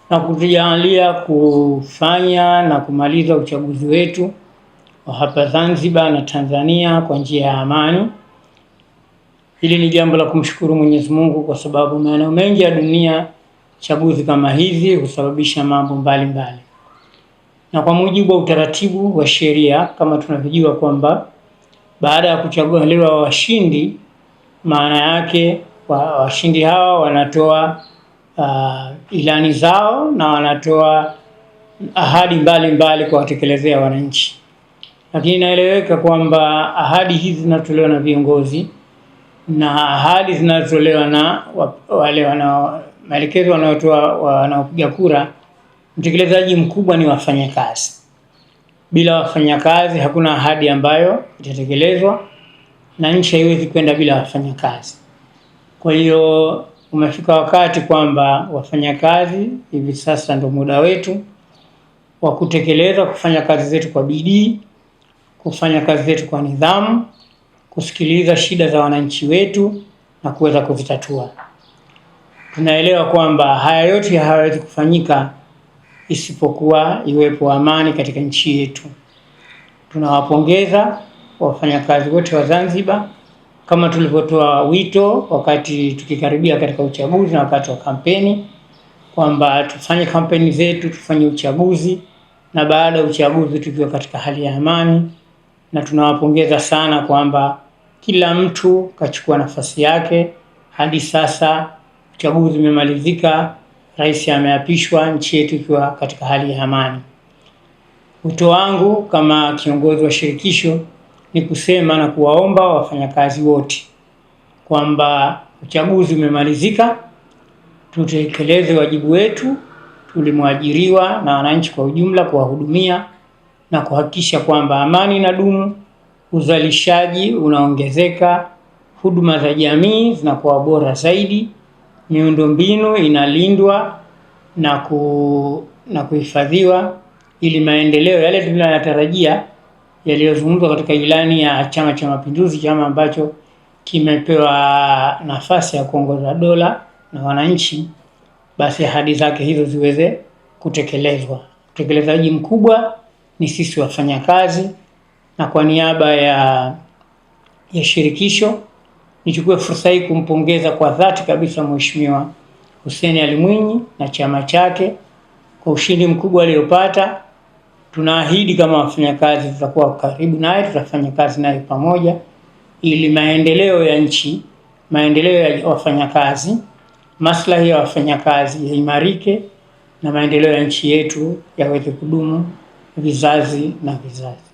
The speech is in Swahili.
na kutujalia kufanya na kumaliza uchaguzi wetu wa hapa Zanzibar na Tanzania kwa njia ya amani. Hili ni jambo la kumshukuru Mwenyezi Mungu, kwa sababu maeneo mengi ya dunia chaguzi kama hizi husababisha mambo mbalimbali. Na kwa mujibu wa utaratibu wa sheria, kama tunavyojua kwamba baada ya kuchaguliwa washindi, maana yake washindi hawa wanatoa ilani zao na wanatoa ahadi mbalimbali kwa watekelezea wananchi. Lakini inaeleweka kwamba ahadi hizi zinatolewa na viongozi na ahadi zinatolewa na wale maelekezo wanaopiga kura. Mtekelezaji mkubwa ni wafanyakazi. Bila wafanyakazi hakuna ahadi ambayo itatekelezwa, na nchi haiwezi kwenda bila wafanyakazi. Kwa hiyo umefika wakati kwamba wafanyakazi hivi sasa ndio muda wetu wa kutekeleza, kufanya kazi zetu kwa bidii, kufanya kazi zetu kwa nidhamu, kusikiliza shida za wananchi wetu na kuweza kuzitatua. Tunaelewa kwamba haya yote hayawezi kufanyika isipokuwa iwepo amani katika nchi yetu. Tunawapongeza wafanyakazi wote wa Zanzibar, kama tulivyotoa wito wakati tukikaribia katika uchaguzi na wakati wa kampeni, kwamba tufanye kampeni zetu, tufanye uchaguzi, na baada ya uchaguzi tukiwa katika hali ya amani. Na tunawapongeza sana kwamba kila mtu kachukua nafasi yake. Hadi sasa uchaguzi umemalizika, rais ameapishwa, nchi yetu ikiwa katika hali ya amani. Wito wangu kama kiongozi wa shirikisho ni kusema na kuwaomba wafanyakazi wote kwamba uchaguzi umemalizika, tutekeleze wajibu wetu tulimwajiriwa na wananchi kwa ujumla, kuwahudumia na kuhakikisha kwamba amani inadumu, uzalishaji unaongezeka, huduma za jamii zinakuwa bora zaidi, miundombinu inalindwa na kuhifadhiwa, ili maendeleo yale tunayotarajia yaliyozungumzwa katika ilani ya Chama cha Mapinduzi, chama ambacho kimepewa nafasi ya kuongoza dola na wananchi, basi ahadi zake hizo ziweze kutekelezwa. Utekelezaji mkubwa ni sisi wafanyakazi, na kwa niaba ya shirikisho nichukue fursa hii kumpongeza kwa dhati kabisa Mheshimiwa Hussein Ali Mwinyi na chama chake kwa ushindi mkubwa aliopata. Tunaahidi kama wafanyakazi tutakuwa karibu naye, tutafanya kazi naye pamoja, ili maendeleo ya nchi, maendeleo ya wafanyakazi, maslahi ya wafanyakazi yaimarike na maendeleo ya nchi yetu yaweze kudumu vizazi na vizazi.